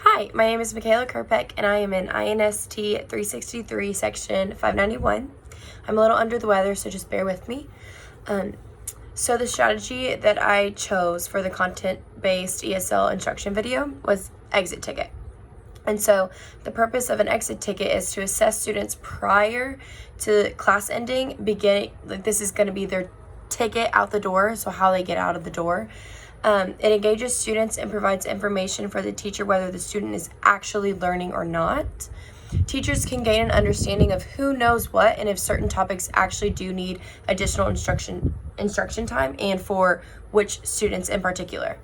Hi, my name is Michaela Kerpeck, and I am in INST 363, Section 591. I'm a little under the weather, so just bear with me. So the strategy that I chose for the content-based ESL instruction video was exit ticket. And so the purpose of an exit ticket is to assess students prior to class ending, this is going to be their ticket out the door, so how they get out of the door. It engages students and provides information for the teacher whether the student is actually learning or not. Teachers can gain an understanding of who knows what and if certain topics actually do need additional instruction time and for which students in particular.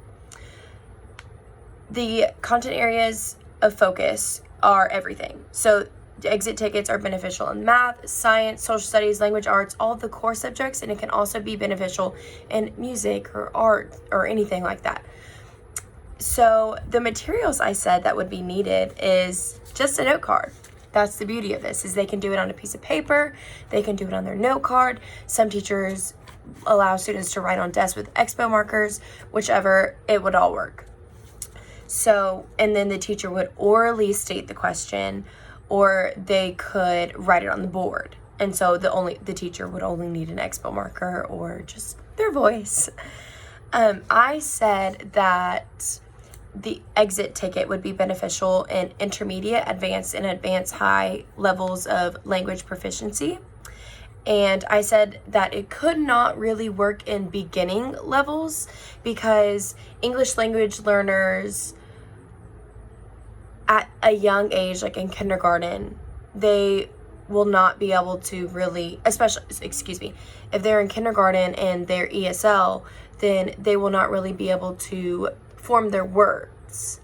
The content areas of focus are everything. So the exit tickets are beneficial in math, science, social studies, language arts, all of the core subjects, and it can also be beneficial in music or art or anything like that. So the materials I said that would be needed is just a note card. That's the beauty of this, is they can do it on a piece of paper, they can do it on their note card. Some teachers allow students to write on desks with expo markers, whichever, it would all work. So, and then the teacher would orally state the question, or they could write it on the board. And so the teacher would only need an expo marker or just their voice. I said that the exit ticket would be beneficial in intermediate, advanced, and advanced high levels of language proficiency. And I said that it could not really work in beginning levels because English language learners at a young age, like in kindergarten, they will not be able to really, if they're in kindergarten and they're ESL, then they will not really be able to form their words.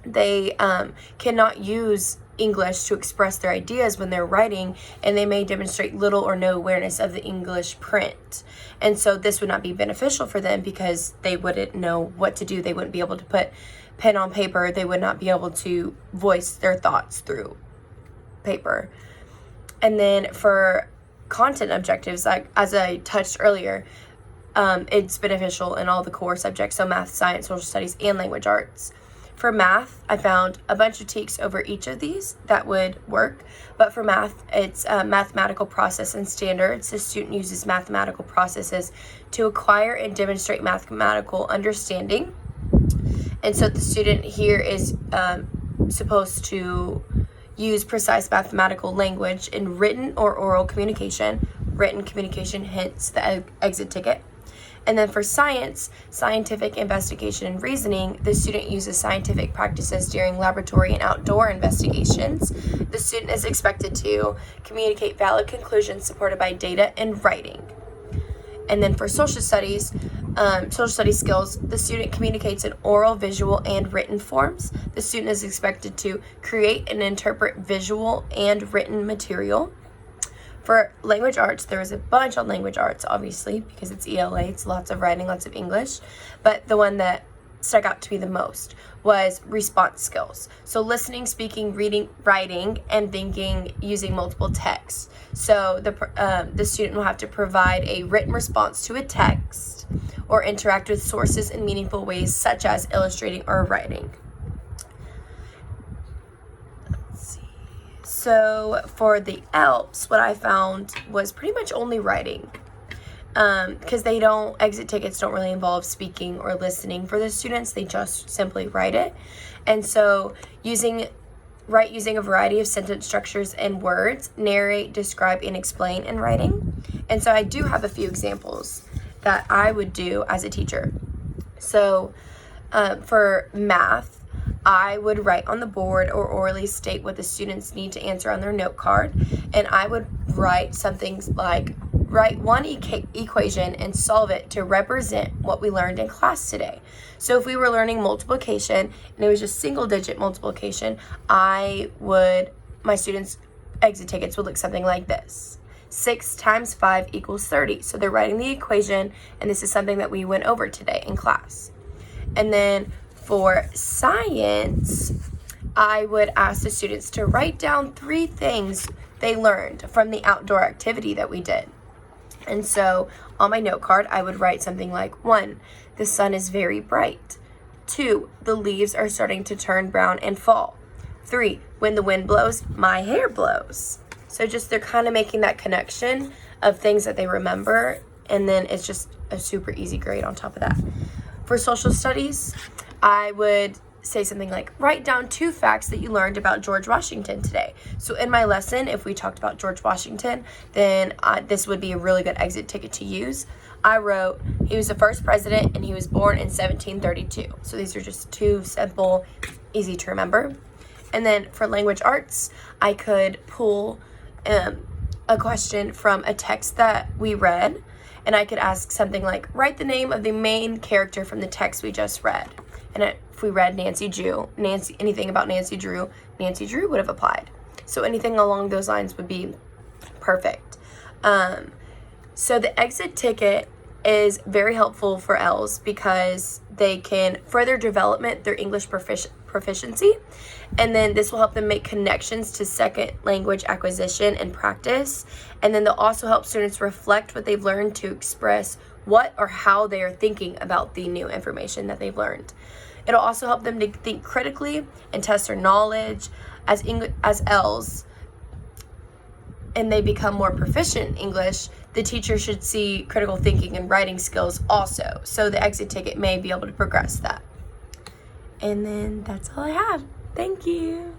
They cannot use English to express their ideas when they're writing, and they may demonstrate little or no awareness of the English print. And so this would not be beneficial for them because they wouldn't know what to do. They wouldn't be able to put pen on paper. They would not be able to voice their thoughts through paper. And then for content objectives, like as I touched earlier, it's beneficial in all the core subjects, so math, science, social studies, and language arts. For math, I found a bunch of tweaks over each of these that would work. But for math, it's mathematical process and standards. The student uses mathematical processes to acquire and demonstrate mathematical understanding. And so the student here is supposed to use precise mathematical language in written or oral communication. Written communication, hence the exit ticket. And then for science, scientific investigation and reasoning, the student uses scientific practices during laboratory and outdoor investigations. The student is expected to communicate valid conclusions supported by data and writing. And then for social studies skills, the student communicates in oral, visual, and written forms. The student is expected to create and interpret visual and written material. For language arts, there was a bunch on language arts, obviously, because it's ELA, it's lots of writing, lots of English. But the one that stuck out to me the most was response skills. So listening, speaking, reading, writing, and thinking using multiple texts. So the student will have to provide a written response to a text or interact with sources in meaningful ways, such as illustrating or writing. So for the ELPs, what I found was pretty much only writing, because exit tickets don't really involve speaking or listening for the students. They just simply write it. And so using a variety of sentence structures and words, narrate, describe, and explain in writing. And so I do have a few examples that I would do as a teacher. So for math, I would write on the board or orally state what the students need to answer on their note card. And I would write something like, write one equation and solve it to represent what we learned in class today. So if we were learning multiplication and it was just single digit multiplication, my students' exit tickets would look something like this. 6 times 5 equals 30. So they're writing the equation, and this is something that we went over today in class. And then for science, I would ask the students to write down 3 things they learned from the outdoor activity that we did. And so on my note card, I would write something like, 1, the sun is very bright. 2, the leaves are starting to turn brown and fall. 3, when the wind blows, my hair blows. So just they're kind of making that connection of things that they remember, and then it's just a super easy grade on top of that. For social studies, I would say something like, write down 2 facts that you learned about George Washington today. So in my lesson, if we talked about George Washington, then this would be a really good exit ticket to use. I wrote, he was the first president and he was born in 1732. So these are just 2 simple, easy to remember. And then for language arts, I could pull a question from a text that we read, and I could ask something like, write the name of the main character from the text we just read. And if we read anything about Nancy Drew would have applied. So anything along those lines would be perfect. So the exit ticket is very helpful for ELs because they can further development their English proficiency, and then this will help them make connections to second language acquisition and practice, and then they'll also help students reflect what they've learned to express what or how they are thinking about the new information that they've learned. It'll also help them to think critically and test their knowledge as ELs, and they become more proficient in English. The teacher should see critical thinking and writing skills also. So the exit ticket may be able to progress that. And then that's all I have. Thank you.